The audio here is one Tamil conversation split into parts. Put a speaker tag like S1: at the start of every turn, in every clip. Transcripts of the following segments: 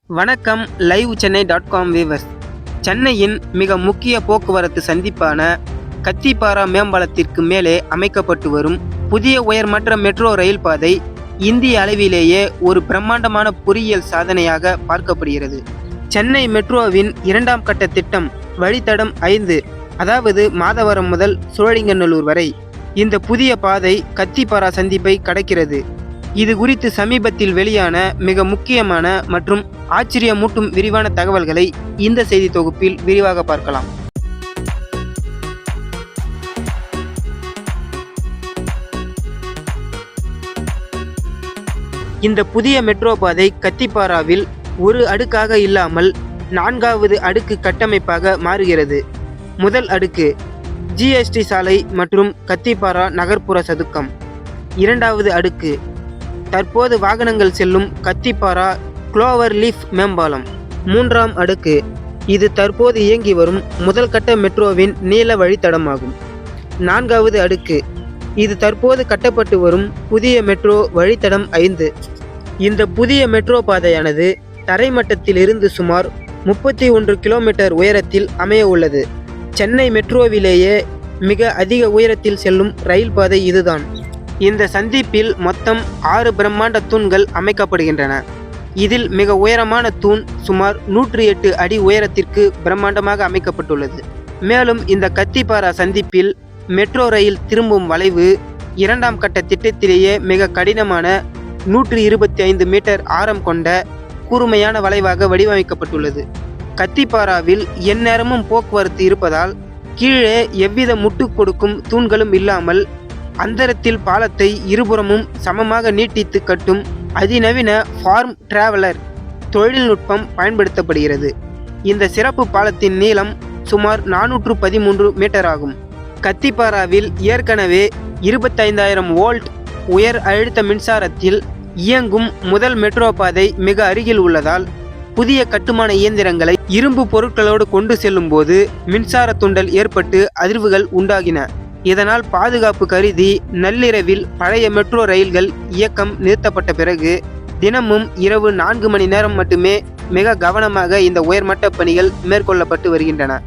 S1: வணக்கம் லைவ் சென்னை.com வீவர்ஸ். சென்னையின் மிக முக்கிய போக்குவரத்து சந்திப்பான கத்திப்பாரா மேம்பாலத்திற்கு மேலே அமைக்கப்பட்டு வரும் புதிய உயர்மட்ட மெட்ரோ ரயில் பாதை இந்திய அளவிலேயே ஒரு பிரம்மாண்டமான பொறியியல் சாதனையாக பார்க்கப்படுகிறது. சென்னை மெட்ரோவின் 2ஆம் கட்ட திட்டம் வழித்தடம் 5, அதாவது மாதவரம் முதல் சோழிங்கநல்லூர் வரை இந்த புதிய பாதை கத்திப்பாரா சந்திப்பை கடக்கிறது. இது குறித்து சமீபத்தில் வெளியான மிக முக்கியமான மற்றும் ஆச்சரியமூட்டும் விரிவான தகவல்களை இந்த செய்தி தொகுப்பில் விரிவாக பார்க்கலாம். இந்த புதிய மெட்ரோ பாதை கத்திப்பாராவில் ஒரு அடுக்காக இல்லாமல் 4வது அடுக்கு கட்டமைப்பாக மாறுகிறது. முதல் அடுக்கு ஜிஎஸ்டி சாலை மற்றும் கத்திப்பாரா நகர்ப்புற சதுக்கம். 2வது அடுக்கு தற்போது வாகனங்கள் செல்லும் கத்திப்பாரா குளோவர் லீஃப் மேம்பாலம். 3ஆம் அடுக்கு இது தற்போது இயங்கி வரும் முதல் கட்ட மெட்ரோவின் நீள வழித்தடமாகும். 4வது அடுக்கு இது தற்போது கட்டப்பட்டு வரும் புதிய மெட்ரோ வழித்தடம் 5. இந்த புதிய மெட்ரோ பாதையானது தரைமட்டத்தில் இருந்து சுமார் 31 கிலோமீட்டர் உயரத்தில் அமைய உள்ளது. சென்னை மெட்ரோவிலேயே மிக அதிக உயரத்தில் செல்லும் ரயில் பாதை இதுதான். இந்த சந்திப்பில் மொத்தம் 6 பிரம்மாண்ட தூண்கள் அமைக்கப்படுகின்றன. இதில் மிக உயரமான தூண் சுமார் 108 அடி உயரத்திற்கு பிரம்மாண்டமாக அமைக்கப்பட்டுள்ளது. மேலும் இந்த கத்திப்பாரா சந்திப்பில் மெட்ரோ ரயில் திரும்பும் வளைவு 2ஆம் கட்ட திட்டத்திலேயே மிக கடினமான 125 மீட்டர் ஆரம் கொண்ட கூர்மையான வளைவாக வடிவமைக்கப்பட்டுள்ளது. கத்திப்பாராவில் எந்நேரமும் போக்குவரத்து இருப்பதால் கீழே எவ்வித முட்டு கொடுக்கும் தூண்களும் இல்லாமல் அந்தரத்தில் பாலத்தை இருபுறமும் சமமாக நீட்டித்து கட்டும் அதிநவீன ஃபார்ம் டிராவலர் தொழில்நுட்பம் பயன்படுத்தப்படுகிறது. இந்த சிறப்பு பாலத்தின் நீளம் சுமார் 413 மீட்டர் ஆகும். கத்திப்பாராவில் ஏற்கனவே 25,000 வோல்ட் உயர் அழுத்த மின்சாரத்தில் இயங்கும் முதல் மெட்ரோ பாதை மிக அருகில் உள்ளதால் புதிய கட்டுமான இயந்திரங்களை இரும்பு பொருட்களோடு கொண்டு செல்லும் போது மின்சார துண்டல் ஏற்பட்டு அதிர்வுகள் உண்டாகின. இதனால் பாதுகாப்பு கருதி நள்ளிரவில் பழைய மெட்ரோ ரயில்கள் இயக்கம் நிறுத்தப்பட்ட பிறகு தினமும் இரவு 4 மணி நேரம் மட்டுமே மிக கவனமாக இந்த உயர்மட்ட பணிகள் மேற்கொள்ளப்பட்டு வருகின்றன.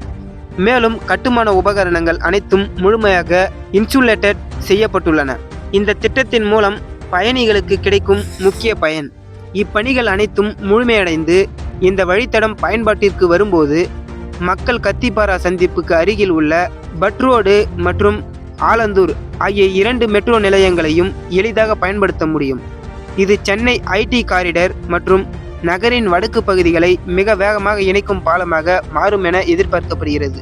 S1: மேலும் கட்டுமான உபகரணங்கள் அனைத்தும் முழுமையாக இன்சுலேட்டட் செய்யப்பட்டுள்ளன. இந்த திட்டத்தின் மூலம் பயணிகளுக்கு கிடைக்கும் முக்கிய பயன், இப்பணிகள் அனைத்தும் முழுமையடைந்து இந்த வழித்தடம் பயன்பாட்டிற்கு வரும்போது மக்கள் கத்திப்பாரா சந்திப்புக்கு அருகில் உள்ள பட் ரோடு மற்றும் ஆலந்தூர் ஆகிய 2 மெட்ரோ நிலையங்களையும் எளிதாக பயன்படுத்த முடியும். இது சென்னை ஐடி காரிடர் மற்றும் நகரின் வடக்கு பகுதிகளை மிக வேகமாக இணைக்கும் பாலமாக மாறும் என எதிர்பார்க்கப்படுகிறது.